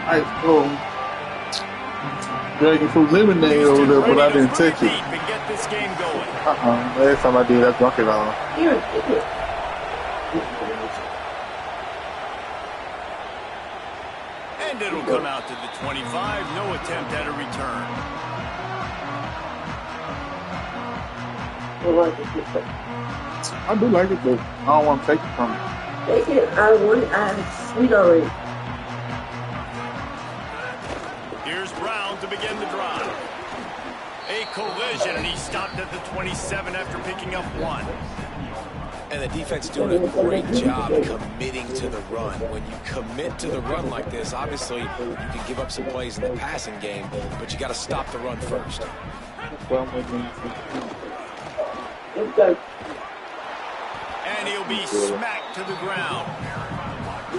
Ice cold dragon fruit lemonade over there, but I didn't take it. Get this game going. Last time I did, I drunk it all. And it'll come out to the 25. No attempt at a return. I do like it, but I don't want to take it from it. Take it. I'm sweet already. Here's Brown to begin the drive. A collision, and he stopped at the 27 after picking up 1. And the defense doing a great job committing to the run. When you commit to the run like this, obviously you can give up some plays in the passing game, but you got to stop the run first. And he'll be smacked to the ground.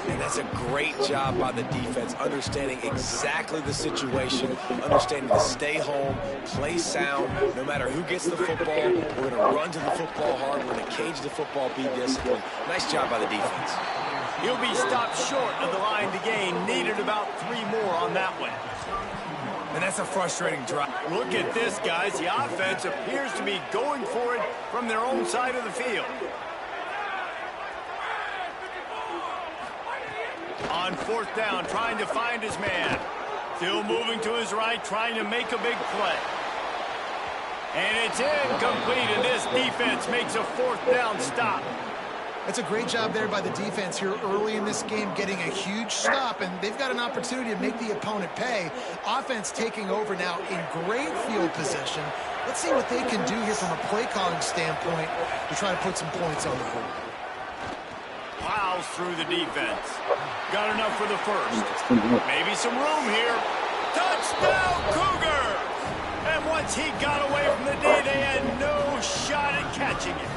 And that's a great job by the defense, understanding exactly the situation, understanding to stay home, play sound, no matter who gets the football. We're going to run to the football hard. We're going to cage the football, be disciplined. Nice job by the defense. He'll be stopped short of the line to gain. Needed about 3 more on that one. And that's a frustrating drive. Look at this, guys. The offense appears to be going for it from their own side of the field. On 4th down, trying to find his man. Still moving to his right, trying to make a big play. And it's incomplete, and this defense makes a 4th down stop. That's a great job there by the defense here early in this game, getting a huge stop, and they've got an opportunity to make the opponent pay. Offense taking over now in great field position. Let's see what they can do here from a play calling standpoint to try to put some points on the board. Plows through the defense. Got enough for the first. Maybe some room here. Touchdown, Cougars! And once he got away from the D, they had no shot at catching it.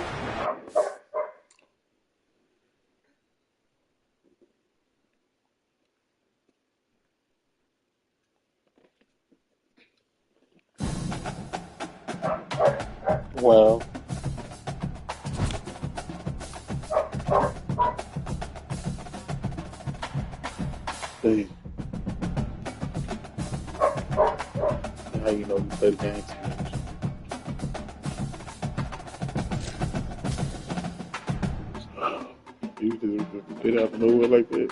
Well, hey, how you know you play the game too much? You just get out of nowhere like that.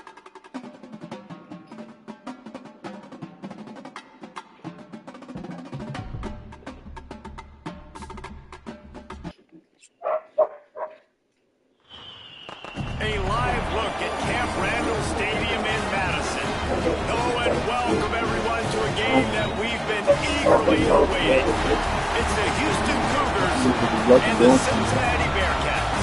And the Cincinnati Bearcats.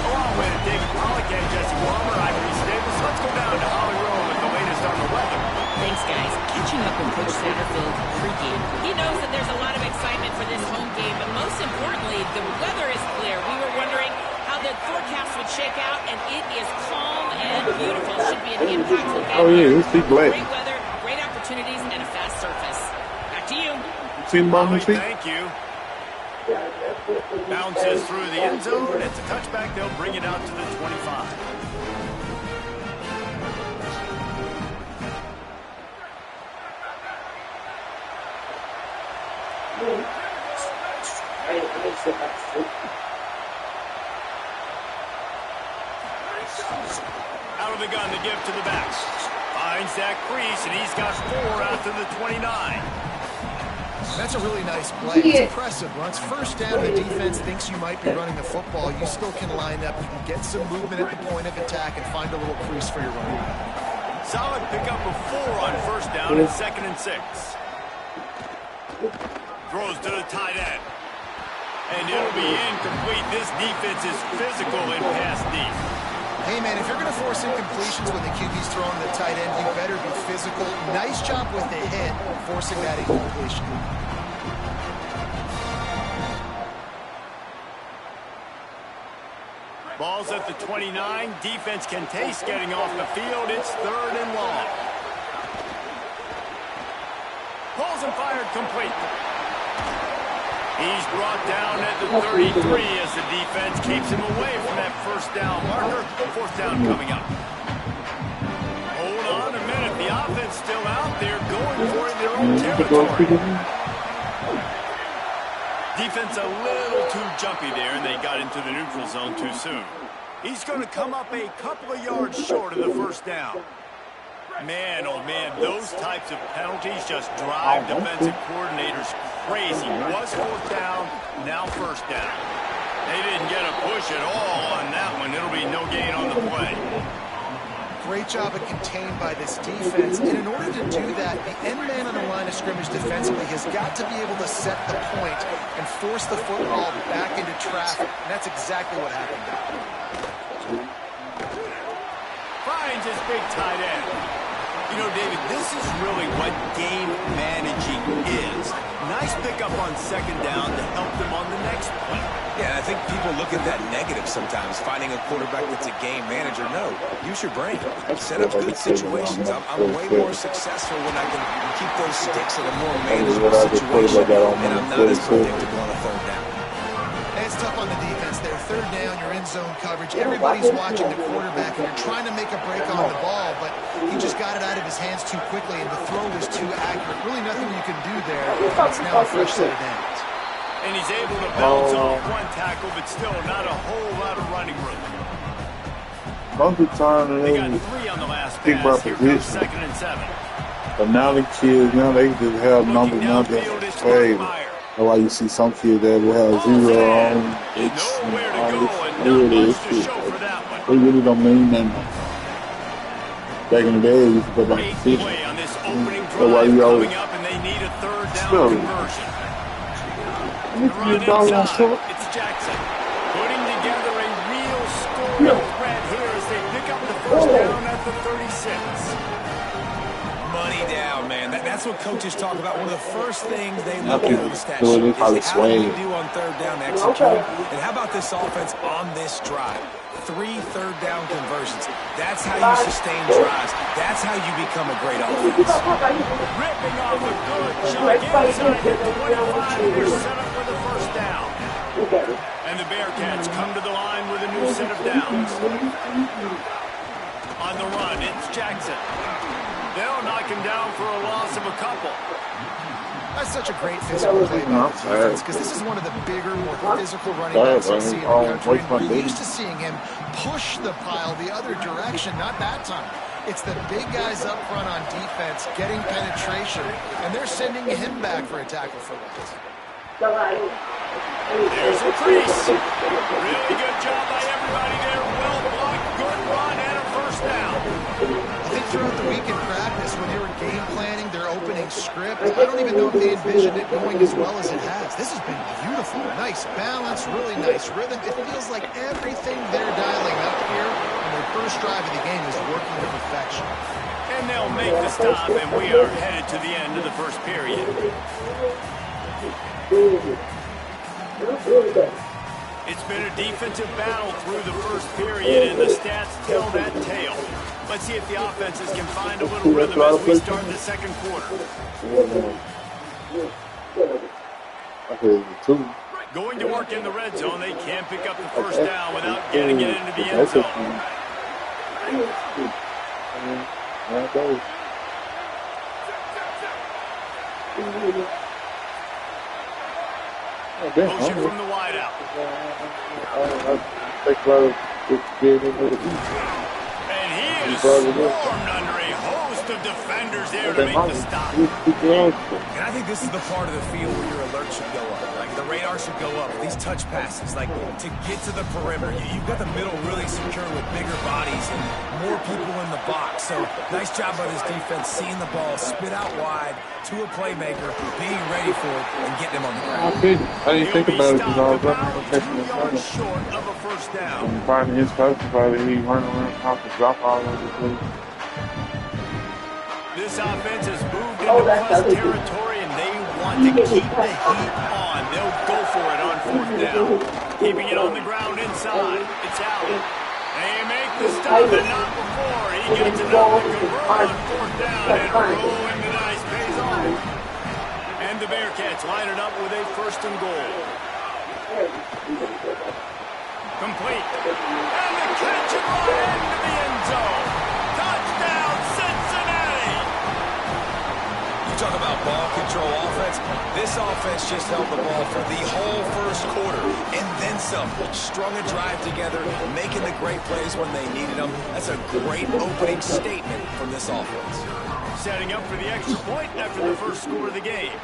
Along with David Pollack and Jesse Palmer, I'm Reese Davis. Let's go down to Holly Rowe with the latest on the weather. Thanks, guys. Catching up with Coach Satterfield pregame. He knows that there's a lot of excitement for this home game, but most importantly, the weather is clear. We were wondering how the forecast would shake out, and it is calm and beautiful. Should be an impactful game. Oh, yeah, it's big black. Great weather, great opportunities, and a fast surface. Back to you. See the ball in the feet? Thank you. Bounces through the end zone. It's a touchback. They'll bring it out to the 25. Out of the gun to give to the back. Finds that crease, and he's got 4 out to the 29. That's a really nice play. It's impressive. When it's first down, the defense thinks you might be running the football. You still can line up. You can get some movement at the point of attack and find a little crease for your running back. Solid pickup of 4 on first down and 2nd and 6. Throws to the tight end. And it'll be incomplete. This defense is physical in pass deep. Hey, man, if you're going to force incompletions when the QB's throwing the tight end, you better be physical. Nice job with the hit, forcing that incompletion. Ball's at the 29. Defense can taste getting off the field. It's 3rd and long. Pulls and fired complete. He's brought down at the 33 as the defense keeps him away from that first down marker. 4th down coming up. Hold on a minute. The offense still out there going for it in their own territory. Defense a little too jumpy there, and they got into the neutral zone too soon. He's going to come up a couple of yards short of the first down. Man, oh man, those types of penalties just drive defensive coordinators crazy. Was 4th down, now 1st down. They didn't get a push at all on that one. It'll be no gain on the play. Great job of contained by this defense. And in order to do that, the end man on the line of scrimmage defensively has got to be able to set the point and force the football back into traffic. And that's exactly what happened. Finds his big tight end. You know, David, this is really what game managing is. Nice pickup on 2nd down to help them on the next play. Yeah, I think people look at that negative sometimes, finding a quarterback that's a game manager. No, use your brain. Set up good situations. I'm way more successful when I can keep those sticks in a more manageable situation, and I'm not as predictable on a 3rd down. It's tough on the defense there. 3rd down, you're in zone coverage. Everybody's watching the quarterback, and you're trying to make a break on the ball, but he just got it out of his hands too quickly, and the throw was too accurate. Really nothing you can do there. It's now a fresh set of downs. And he's able to bounce off one tackle, but still not a whole lot of running room. Most of the time, They got 3 on the last think about pass. Here comes position. 2nd and 7. But now the kids, now they just have numbers now Looking that's downfield is crazy. Meyer. That's why you see some kids that will have 0 on X and Nowhere to all go this. and They not really much to is. show for that one. They really don't mean nothing. Back in the day, it used to go by Great position. play on this opening That's why drive you always coming up, and they need a 3rd down Still. conversion. you Run dog on inside. short. It's Jackson putting together a real scoring threat here as they pick up the 1st down at the 36. Money down, man. That's what coaches talk about. One of the first things they look at on the stat So sheet they is probably how do you swing. do on 3rd down to execute. And how about this offense on this drive? 3 3rd down conversions. That's how you sustain drives. That's how you become a great offense. Ripping off a good chunk inside the 25. They're set up for the 1st down. And the Bearcats come to the line with a new set of downs. On the run, it's Jackson. They'll knock him down for a loss of a couple. That's such a great physical play by the defense because this is one of the bigger, more physical running backs we see in the country. And we're used to seeing him push the pile the other direction, not that time. It's the big guys up front on defense getting penetration, and they're sending him back for a tackle for loss. There's a crease. Really good job by everybody there. Well blocked, good run, and a 1st down. I think throughout the week in practice, when they were game planning their opening script, I don't even know if they envisioned it going as well as it has. This has been beautiful. Nice balance, really nice rhythm. It feels like everything they're dialing up here on their first drive of the game is working to perfection. And they'll make the stop, and we are headed to the end of the 1st period. It's been a defensive battle through the 1st period, and the stats tell that tale. Let's see if the offenses can find a little rhythm as we start the 2nd quarter. Okay, 2. Going to work in the red zone, they can't pick up the 1st down without getting it into the end zone. Motion from the wideout. And he is just swarmed under a host of defenders there to make the stop. And I think this is the part of the field where your alert should go up. Like, the radar should go up. These touch passes, like, to get to the perimeter, you've got the middle really secure with bigger bodies and more people in the box. So, nice job by this defense, seeing the ball spit out wide to a playmaker, being ready for it, and getting him on the ground. I didn't think about it because I was running short of a first down. and finding his coach, probably he running around off the drop all over the place. This offense has moved into plus territory, and they want to keep the heat on. They'll go for it on fourth down. Keeping it on the ground inside. It's Allen. They make the stop, but not before. He gets enough to convert on fourth down, and rolling the dice pays off. And the Bearcats line it up with a first and goal. Complete. And the catch it right into the end zone. Touchdown, Cincinnati! You talk about ball control offense. This offense just held the ball for the whole first quarter and then some. Strung a drive together, making the great plays when they needed them. That's a great opening statement from this offense. Setting up for the extra point after the first score of the game.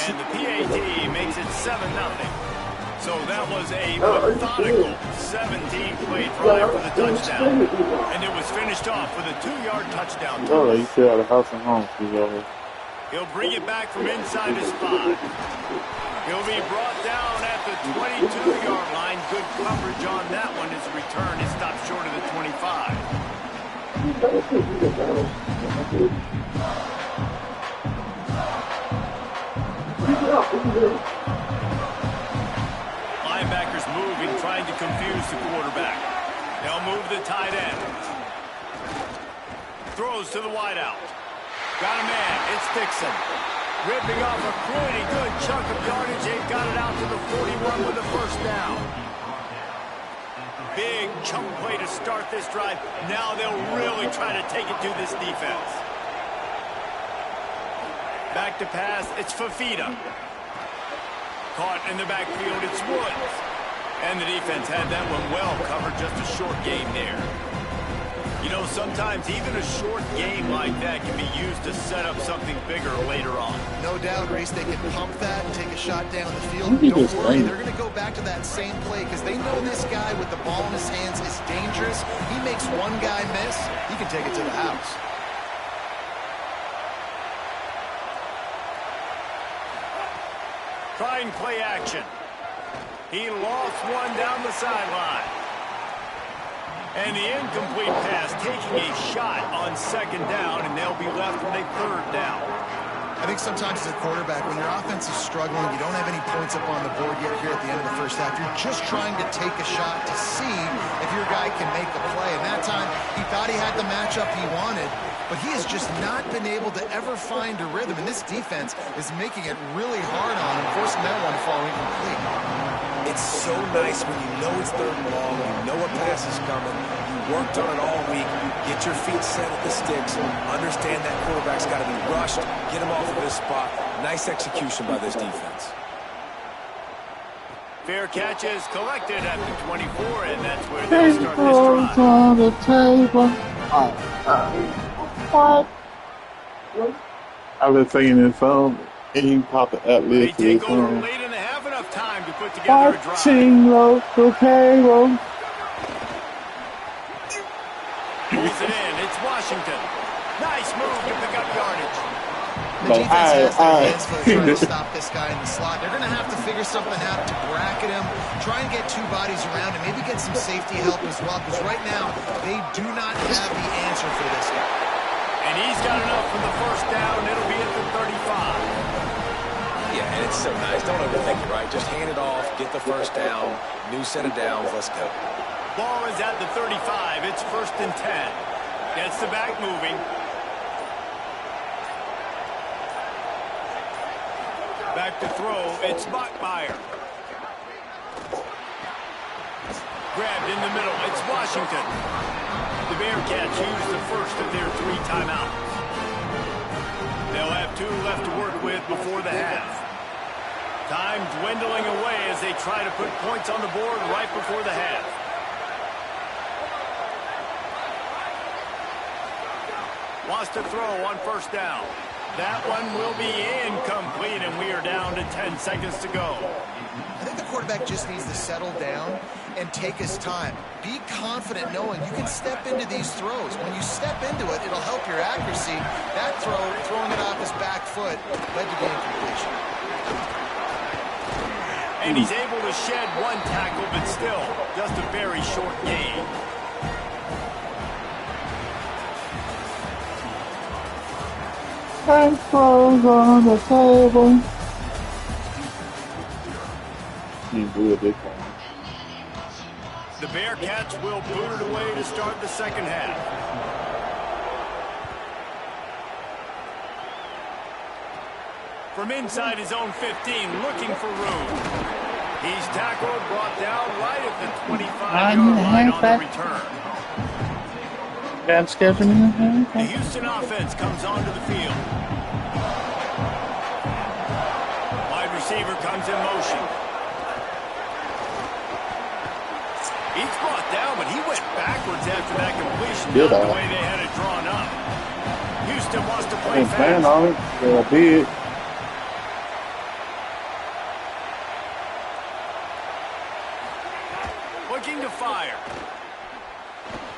And the PAT makes it 7-0. So that was a methodical 17-play drive for the touchdown. And it was finished off with a 2-yard touchdown. Oh, you stay out of house and home. He'll bring it back from inside his 5. He'll be brought down at the 22-yard line. Good coverage on that one. His return is stopped short of the 25. Linebackers moving, trying to confuse the quarterback. They'll move the tight end. Throws to the wideout. Got a man. It's Dixon. Ripping off a pretty good chunk of yardage. They've got it out to the 41 with the first down. Big chunk play to start this drive. Now they'll really try to take it to this defense. Back to pass. It's Fafita. Caught in the backfield, it's Woods. And the defense had that one well covered, just a short game there. You know, sometimes even a short game like that can be used to set up something bigger later on. No doubt, Reese, they can pump that and take a shot down the field. Don't worry, they're going to go back to that same play because they know this guy with the ball in his hands is dangerous. He makes one guy miss, he can take it to the house. Trying play action. He lost one down the sideline. And the incomplete pass taking a shot on second down, and they'll be left with a third down. I think sometimes as a quarterback, when your offense is struggling, you don't have any points up on the board yet here at the end of the first half. You're just trying to take a shot to see if your guy can make a play. And that time, he thought he had the matchup he wanted, but he has just not been able to ever find a rhythm. And this defense is making it really hard on him, forcing that one to fall incomplete. It's so nice when you know it's third and long, you know a pass is coming, you worked on it all week, get your feet set at the sticks, understand that quarterback's got to be rushed, get him off of this spot. Nice execution by this defense. Fair catch is collected at the 24, and that's where they'll start this drive. On the table. What? I've been singing this song, and he popped the ad They lib to this take over song. late in the half, enough time to put together a drive. Watching local cable. Pulls it in. It's Washington. Nice move to pick up yardage. The defense has their hands full trying to stop this guy in the slot. They're going to have to figure something out to bracket him, try and get two bodies around him, maybe get some safety help as well, because right now they do not have the answer for this guy. And he's got enough for the first down. It'll be at the 35. Yeah, and it's so nice. Don't overthink it, right? Just hand it off, get the first down, new set of downs, let's go. Ball is at the 35. It's first and 10. Gets the back moving. Back to throw. It's Bachmeier. Grabbed in the middle. It's Washington. The Bearcats use the first of their 3 timeouts. They'll have 2 left to work with before the half. Time dwindling away as they try to put points on the board right before the half. Wants to throw on first down. That one will be incomplete, and we are down to 10 seconds to go. I think the quarterback just needs to settle down and take his time. Be confident knowing you can step into these throws. When you step into it, it'll help your accuracy. That throw, throwing it off his back foot, led to the incompletion. And he's able to shed one tackle, but still just a very short gain. And throws on the table. The Bearcats will boot it away to start the second half. From inside his own 15, looking for room. He's tackled, brought down right at the 25-yard line on the return. Bad scheduling. The Houston offense comes onto the field. Wide receiver comes in motion. He's brought down, but he went backwards after that completion. Not the way they had it drawn up. Houston wants to play fast. On it. Yeah, big. Looking to fire.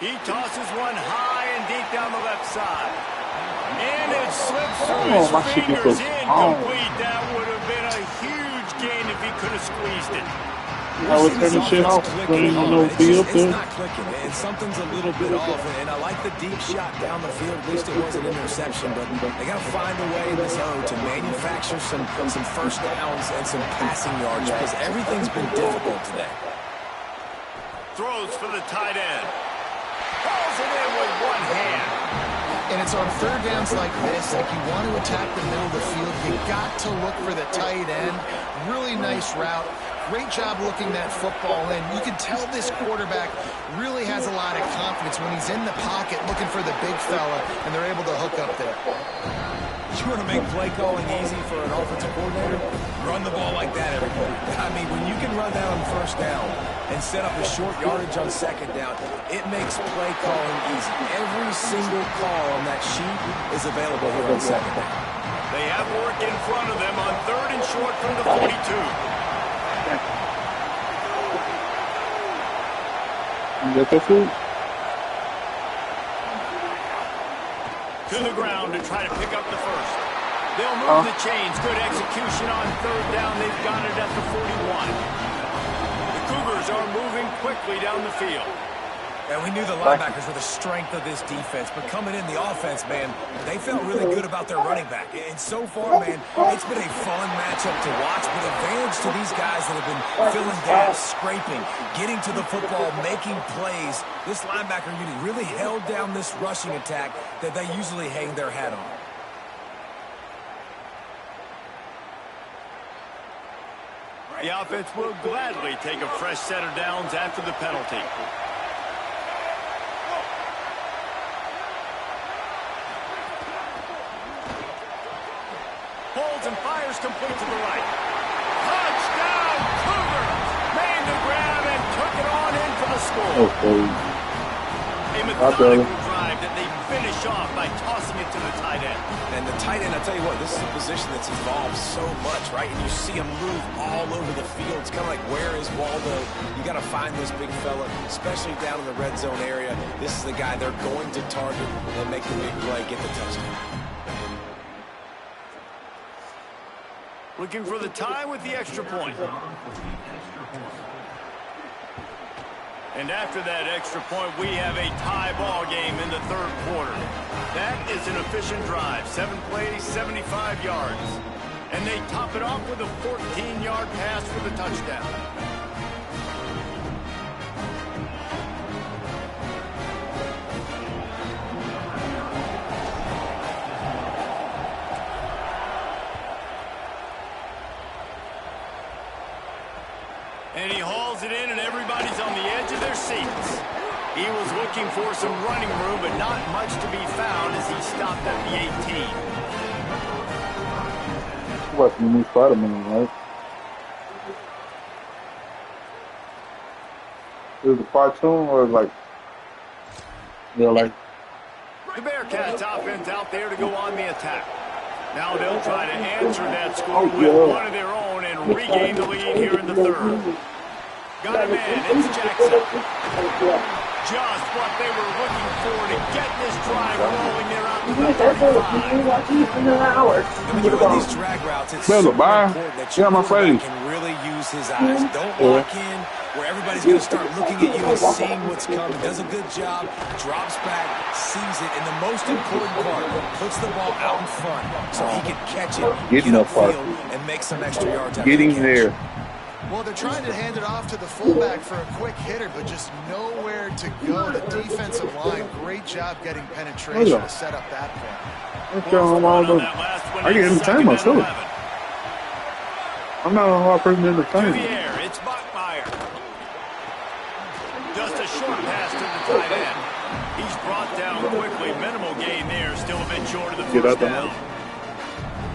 He tosses one high and deep down the left side. And it slips through his fingers. Incomplete. That would have been a huge gain if he could have squeezed it. I was turning shit off. It's not clicking, and something's a little bit off. And I like the deep shot down the field. At least it wasn't an interception, but they got to find a way in this zone to manufacture some first downs and some passing yards because everything's been difficult today. Throws for the tight end. Pulls it in with one hand. And it's on third downs like this, like you want to attack the middle of the field, you got to look for the tight end. Really nice route. Great job looking that football in. You can tell this quarterback really has a lot of confidence when he's in the pocket looking for the big fella, and they're able to hook up there. You want to make play calling easy for an offensive coordinator? Run the ball like that, everybody. I mean, when you can run down on first down and set up a short yardage on second down, it makes play calling easy. Every single call on that sheet is available here on second down. They have work in front of them on third and short from the 42. You got that food? To the ground to try to pick up the first. They'll move the chains. Good execution on third down. They've got it at the 41. The Cougars are moving quickly down the field. And we knew the linebackers were the strength of this defense, but coming in the offense, man, they felt really good about their running back. And so far, man, it's been a fun matchup to watch, but advantage to these guys that have been filling gaps, scraping, getting to the football, making plays. This linebacker unit really held down this rushing attack that they usually hang their hat on. The offense will gladly take a fresh set of downs after the penalty. Holds and fires complete to the right. Touchdown, Cougars! Made the grab and took it on in for the score. A methodical drive that they finish off by tossing it to the tight end. And the tight end, I tell you what, this is a position that's evolved so much, right? And you see him move all over the field. It's kind of like, where is Waldo? You got to find this big fella, especially down in the red zone area. This is the guy they're going to target and make the big play, get the touchdown. Looking for the tie with the extra point. And after that extra point, we have a tie ball game in the third quarter. That is an efficient drive. 7 plays, 75 yards. And they top it off with a 14-yard pass for the touchdown. And he hauls it in, and everybody's on the edge of their seats. He was looking for some running room, but not much to be found as he stopped at the 18. What's the new Spider-Man, right? Is it a cartoon or like, you know, like The Bearcats offense out there to go on the attack. Now they'll try to answer that score with one of their own and regain the lead here in the third. Got him in. It's Jackson. Just what they were looking for to get this drive rolling there out to the 35. When you run these drag routes, it's so important that your quarterback can really use his eyes. Don't lock in where everybody's going to start looking at you and seeing what's coming. Does a good job, drops back, sees it, and the most important part, puts the ball out in front so he can catch it, get upfield, and make some extra yards after getting there. Well, they're trying to hand it off to the fullback for a quick hitter, but just nowhere to go. The defensive line, great job getting penetration to set up that point. I can entertain myself. I'm not a hard person to entertain. It's Bachmeier. Just a short pass to the tight end. He's brought down quickly. Minimal gain there. Still a bit short of the first down.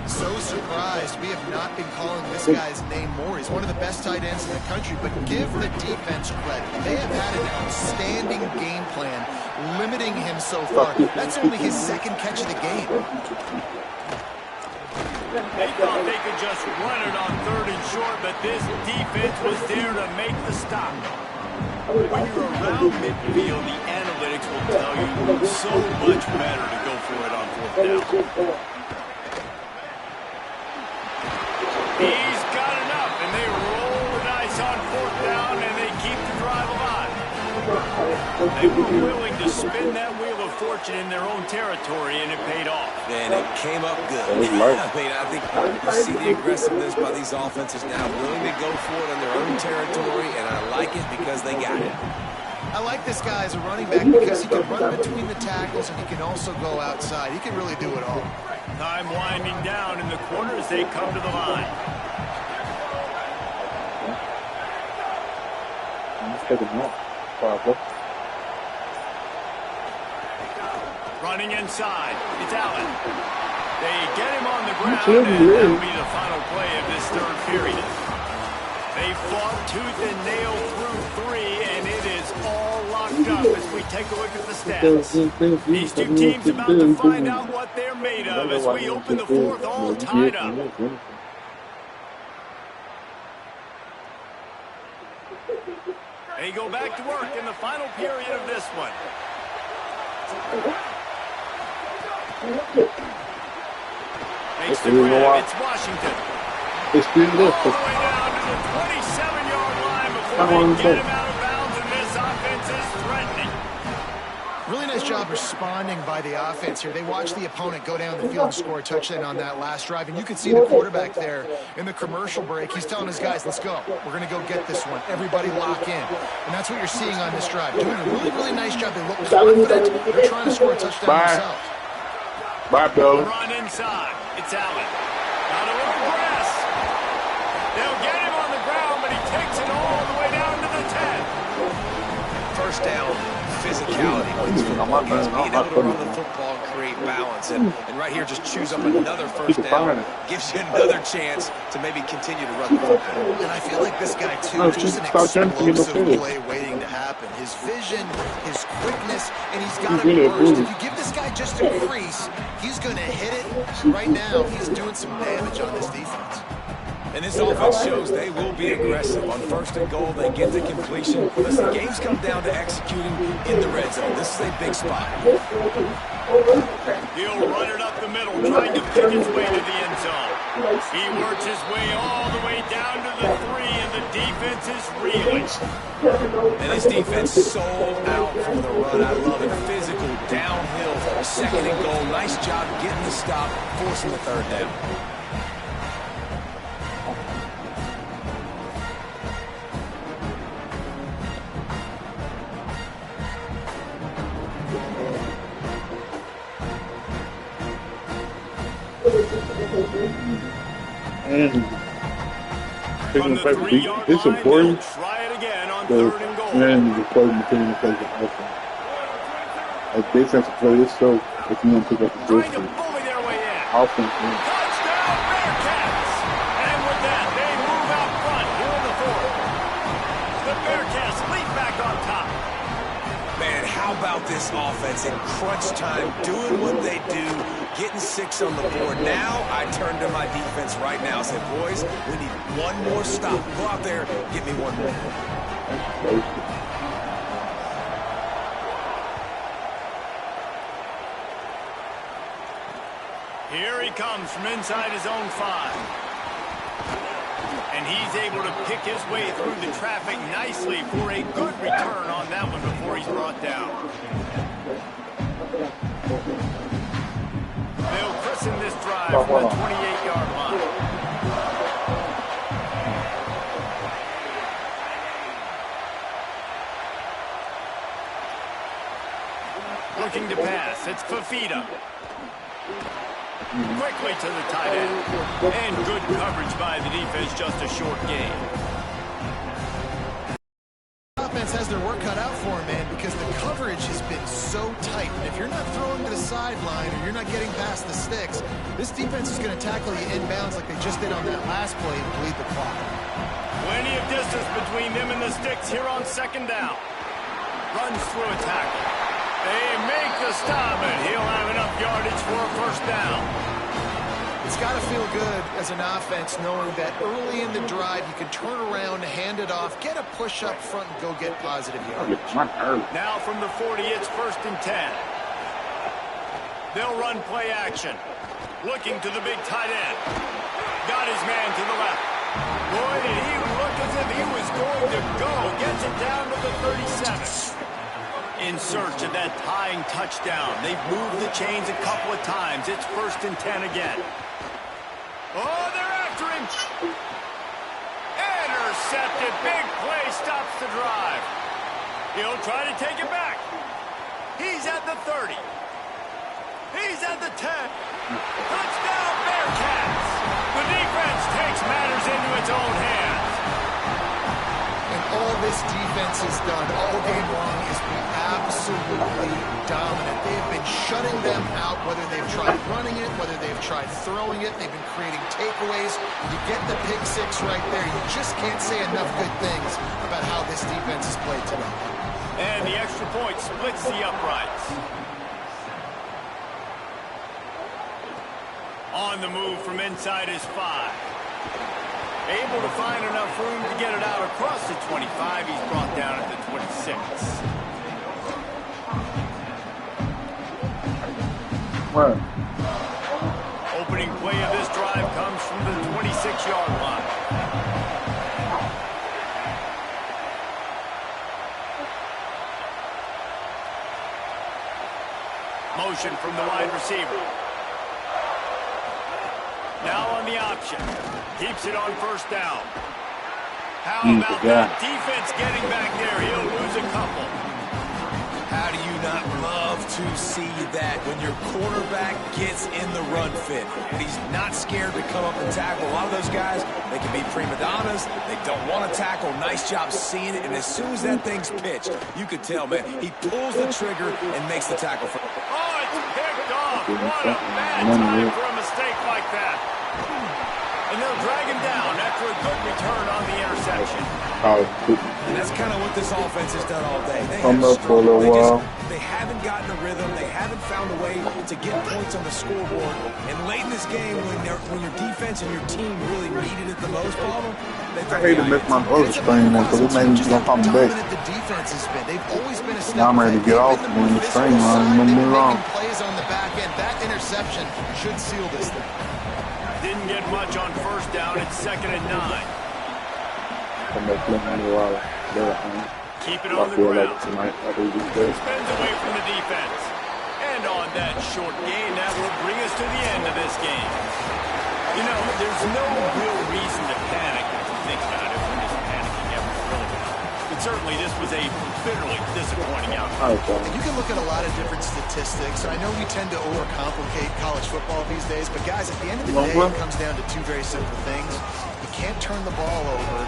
So surprised we have not been calling this guy's name more. He's one of the best tight ends in the country, but give the defense credit. They have had an outstanding game plan, limiting him so far. That's only his second catch of the game. They thought they could just run it on third and short, but this defense was there to make the stop. When you're around midfield, the analytics will tell you so much better to go for it on fourth down. He's got enough, and they roll the dice on fourth down, and they keep the drive alive. They were willing to spin that wheel of fortune in their own territory, and it paid off. And it came up good. I mean, I think you see the aggressiveness by these offenses now, willing to go for it on their own territory, and I like it because they got it. I like this guy as a running back because he can run between the tackles, and he can also go outside. He can really do it all. Time winding down in the quarter as they come to the line. Running inside. It's Allen. They get him on the ground, and that'll be the final play of this third period. They fought tooth and nail through three, and it is all locked up as we take a look at the stats. These two teams about to find out what they're made of as we open the fourth all tied up. They go back to work in the final period of this one. Makes the grab. It's Washington. All the way down to the 27-yard line before they get him out of bounds, and this offense is threatening. Really nice job responding by the offense here. They watched the opponent go down the field and score a touchdown on that last drive, and you can see the quarterback there in the commercial break. He's telling his guys, let's go. We're going to go get this one. Everybody lock in. And that's what you're seeing on this drive. Doing a really, really nice job. They look confident. They're trying to score a touchdown themselves. Bye, Bill. Run inside. It's Allen. Got it with the press. They'll get him on the ground, but he takes it all the way down to the 10. First down, physicality wins football games. Being able to run the football and create balance. And right here, just choose up another first down. Gives you another chance to maybe continue to run the football. And I feel like this guy, too, just an explosive play waiting to happen. His vision, his quickness, and he's got a burst. If you give this guy just a crease, he's going to hit it. Right now, he's doing some damage on this defense. And this offense shows they will be aggressive. On first and goal, they get the completion. Listen, games come down to executing in the red zone. This is a big spot. He'll run it up the middle, trying to pick his way to the end zone. He works his way all the way down to the 3, and the defense is reeling. And this defense sold out for the run. I love it. Physical, downhill, second and goal. Nice job getting the stop, forcing the third down. And taking the fact it's important and the play between the plays of offense. Like defensive play is so if you want to pick up the distance. Offense wins. Touchdown Bearcats! And with that, they move out front here in the fourth. The Bearcats leap back on top. Man, how How about this offense in crunch time, doing what they do, getting 6 on the board? Now I turn to my defense right now and say, boys, we need one more stop. Go out there, get me one more. Here he comes from inside his own 5. And he's able to pick his way through the traffic nicely for a good return on that one before he's brought down. They'll christen this drive from the 28-yard line. Looking to pass, it's Fafita. Quickly to the tight end. And good coverage by the defense, just a short gain. Offense has their work cut out for him, man, because the coverage has been so tight. And if you're not throwing to the sideline or you're not getting past the sticks, this defense is going to tackle you inbounds like they just did on that last play and bleed the clock. Plenty of distance between them and the sticks here on 2nd down. Runs through a tackle. They make the stop, and he'll have enough yardage for a 1st down. It's got to feel good as an offense knowing that early in the drive you can turn around, hand it off, get a push up front, and go get positive yardage. Now from the 40, it's 1st and 10. They'll run play action. Looking to the big tight end. Got his man to the left. Boy, did he look as if he was going to go. Gets it down to the 37. In search of that tying touchdown. They've moved the chains a couple of times. It's 1st and 10 again. Oh, they're after him. Intercepted. Big play stops the drive. He'll try to take it back. He's at the 30. He's at the 10. Touchdown, Bearcats. The defense takes matters into its own hands. And all this defense has done all game long is be absolutely dominant. They've been shutting them out, whether they've tried running it, whether they've tried throwing it. They've been creating takeaways. You get the pick 6 right there. You just can't say enough good things about how this defense has played today. And the extra point splits the uprights. On the move from inside his 5. Able to find enough room to get it out across the 25. He's brought down at the 26. Right. Opening play of this drive comes from the 26-yard line. Motion from the wide receiver. Now on the option. Keeps it on 1st down. How about that defense getting back there? He'll lose a couple. How do you not love to see that when your quarterback gets in the run fit? But he's not scared to come up and tackle. A lot of those guys, they can be prima donnas. They don't want to tackle. Nice job seeing it. And as soon as that thing's pitched, you could tell, man, he pulls the trigger and makes the tackle. Oh, it's picked off. What a bad time for a mistake like that. And they'll drag him down after a good return on the interception. And that's kind of what this offense has done all day. They I'm up for a little while. They haven't gotten a rhythm. They haven't found a way to get points on the scoreboard. And late in this game, when your defense and your team really needed it the most, I hate to miss my other string because it made me jump on the base. The defense has been. They've always been a step. Now I'm ready to get off when the string runs. Don't get me wrong. Plays on the back end. That interception should seal this thing. Didn't get much on 1st down. It's 2nd and 9. Keep it on the ground. Spins away from the defense. And on that short gain, that will bring us to the end of this game. You know, there's no real reason to panic if you think about it. We're just panicking ever really. But certainly this was a bitterly disappointing outcome. And you can look at a lot of different statistics. I know we tend to overcomplicate college football these days, but guys, at the end of the day, it comes down to 2 very simple things. You can't turn the ball over.